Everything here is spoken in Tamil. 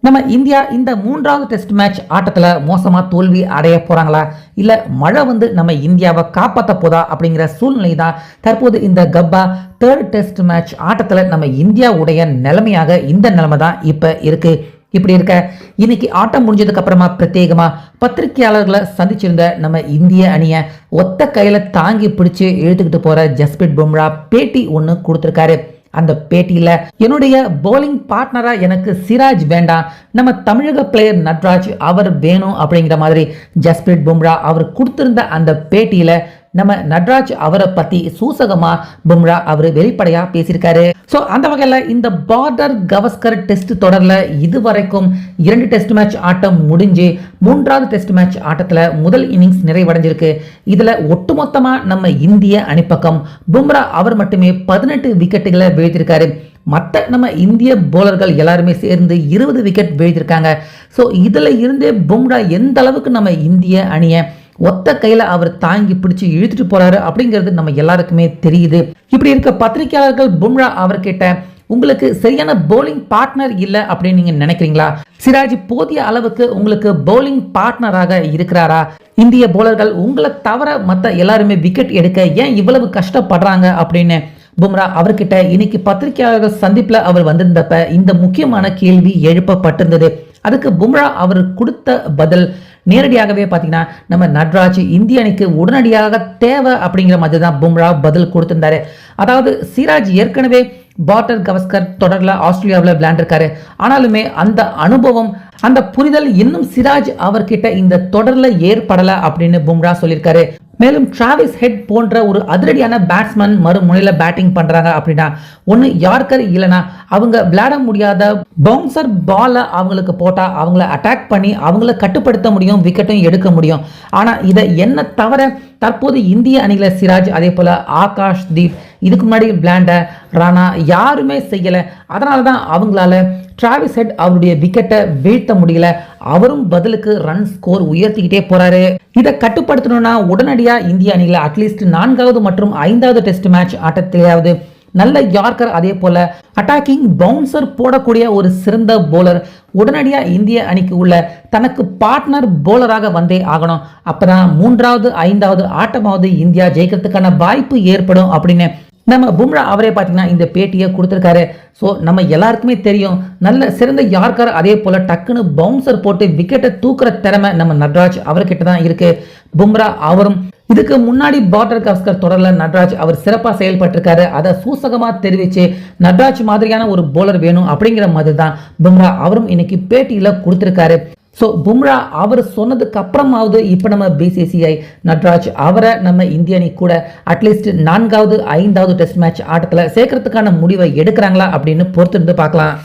நம்ம இந்தியா இந்த மூன்றாவது டெஸ்ட் மேட்ச் ஆட்டத்துல மோசமா தோல்வி அடைய போறாங்களா இல்ல மழை வந்து நம்ம இந்தியாவை காப்பாற்ற போதா அப்படிங்கிற சூழ்நிலை தான் தற்போது இந்த கப்பா தேர்ட் டெஸ்ட் மேட்ச் ஆட்டத்துல நம்ம இந்தியாவுடைய நிலைமையாக இந்த நிலைமை தான் இப்ப இருக்கு. இப்படி இருக்க இன்னைக்கு ஆட்டம் முடிஞ்சதுக்கு அப்புறமா பிரத்யேகமா பத்திரிகையாளர்களை சந்திச்சிருந்த நம்ம இந்திய அணியை ஒத்த கையில தாங்கி பிடிச்சு இழுத்துக்கிட்டு போற ஜஸ்பிரிட் பும்ரா பேட்டி ஒன்று கொடுத்திருக்காரு. அந்த பேட்டியில என்னுடைய பவுலிங் பார்ட்னரா எனக்கு சிராஜ் வேண்டாம், நம்ம தமிழக பிளேயர் நட்ராஜ் அவர் வேணும் அப்படிங்கிற மாதிரி ஜஸ்பிரிட் பும்ரா அவர் கொடுத்திருந்த அந்த பேட்டியில நம்ம நட்ராஜ் அவரை பத்தி சூசகமா பும்ரா அவர் வெளிப்படையா பேசியிருக்காரு. ஸோ அந்த வகையில் இந்த பார்டர் கவஸ்கர் டெஸ்ட் தொடர்ல இதுவரைக்கும் 2 டெஸ்ட் மேட்ச் ஆட்டம் முடிஞ்சு 3வது டெஸ்ட் மேட்ச் ஆட்டத்தில் முதல் இன்னிங்ஸ் நிறைவடைஞ்சிருக்கு. இதுல ஒட்டுமொத்தமா நம்ம இந்திய அணிப்பக்கம் பும்ரா அவர் மட்டுமே 18 விக்கெட்டுகளை வீழ்த்திருக்காரு. மற்ற நம்ம இந்திய போலர்கள் எல்லாருமே சேர்ந்து 20 விக்கெட் வீழ்த்திருக்காங்க. ஸோ இதுல இருந்தே பும்ரா எந்த அளவுக்கு நம்ம இந்திய அணியை ஒத்த கையில அவர் தாங்கி பிடிச்சு இழுத்துட்டு போறாரு அப்படிங்கிறது நம்ம எல்லாருக்குமே தெரியுது. இப்படி இருக்க பத்திரிகையாளர்கள் பும்ரா அவர்கிட்ட உங்களுக்கு சரியான பவுலிங் பார்ட்னர் இல்லை அப்படின்னு நீங்க நினைக்கிறீங்களா? சிராஜ் போதிய அளவுக்கு உங்களுக்கு பவுலிங் பார்ட்னராக இருக்கிறாரா? இந்திய போலர்கள் உங்களை தவிர மற்ற எல்லாருமே விக்கெட் எடுக்க ஏன் இவ்வளவு கஷ்டப்படுறாங்க அப்படின்னு பும்ரா அவர்கிட்ட இன்னைக்கு பத்திரிகையாளர்கள் சந்திப்புல அவர் வந்திருந்தப்ப இந்த முக்கியமான கேள்வி எழுப்பப்பட்டிருந்தது. அதுக்கு பும்ரா அவர் கொடுத்த பதில் நேரடியாகவே பார்த்தீங்கன்னா நம்ம நட்ராஜ் இந்திய அணிக்கு உடனடியாக தேவை அப்படிங்கிற மாதிரி தான் பும்ரா பதில் கொடுத்திருந்தாரு. அதாவது சிராஜ் ஏற்கனவே பார்டர் கவஸ்கர் தொடர்ல ஆஸ்திரேலியாவில் விளையாண்டிருக்காரு. ஆனாலுமே அந்த அனுபவம் அந்த புரிதல் இன்னும் சிராஜ் அவர்கிட்ட இந்த தொடர்ல ஏற்படல அப்படின்னு பும்ரா சொல்லியிருக்காரு. மேலும் டிராவிஸ் ஹெட் போன்ற ஒரு அதிரடியான பேட்ஸ்மேன் மறுமுனையில பேட்டிங் பண்றாங்க அப்படின்னா ஒன்னு யார்கர் இல்லைன்னா அவங்க விளையாட முடியாத பவுன்சர் பால அவங்களுக்கு போட்டா அவங்கள அட்டாக் பண்ணி அவங்கள கட்டுப்படுத்த முடியும், விக்கெட்டும் எடுக்க முடியும். ஆனா இதை என்ன தவிர தற்போது இந்திய அணியில சிராஜ் அதே போல ஆகாஷ் தீப் இதுக்கு முன்னாடி விளையாண்ட ராணா யாருமே செய்யல. அதனாலதான் அவங்களால டிராவிஸ் ஹெட் அவருடைய விக்கெட்டை வீழ்த்த முடியல. அவரும் பதிலுக்கு ரன் ஸ்கோர் உயர்த்திக்கிட்டே போறாரு. இதை கட்டுப்படுத்தணும்னா உடனடியா இந்திய அணியில அட்லீஸ்ட் 4வது மற்றும் 5வது டெஸ்ட் மேட்ச் ஆட்டத்திலேயாவது நல்ல யார்கர் அதே போல அட்டாக்கிங் பவுன்சர் போடக்கூடிய ஒரு சிறந்த போலர் உடனடியா இந்திய அணிக்கு உள்ள தனக்கு பார்ட்னர் போலராக வந்தே ஆகணும். அப்பதான் 3வது 5வது ஆட்டமாவது இந்தியா ஜெயிக்கிறதுக்கான வாய்ப்பு ஏற்படும் அப்படின்னு நம்ம பும்ரா அவரே பார்த்தீங்கன்னா இந்த பேட்டியை கொடுத்துருக்காரு. ஸோ நம்ம எல்லாருக்குமே தெரியும் நல்ல சிறந்த யார்கர் அதே போல டக்குன்னு பவுன்சர் போட்டு விக்கெட்டை தூக்குற திறமை நம்ம நட்ராஜ் அவர்கிட்ட தான் இருக்கு. பும்ரா அவரும் இதுக்கு முன்னாடி பார்டர் கவஸ்கர் தொடர்ல நட்ராஜ் அவர் சிறப்பாக செயல்பட்டிருக்காரு. அதை சூசகமா தெரிவிச்சு நட்ராஜ் மாதிரியான ஒரு போலர் வேணும் அப்படிங்கிற மாதிரி தான் பும்ரா அவரும் இன்னைக்கு பேட்டியில கொடுத்திருக்காரு. ஸோ பும்ரா அவர் சொன்னதுக்கு அப்புறமாவது இப்போ நம்ம பிசிசிஐ நட்ராஜ் அவரை நம்ம இந்திய அணி கூட அட்லீஸ்ட் 4வது 5வது டெஸ்ட் மேட்ச் ஆட்டத்தில் சேர்க்கறதுக்கான முடிவை எடுக்கிறாங்களா அப்படின்னு பொறுத்திருந்து பார்க்கலாம்.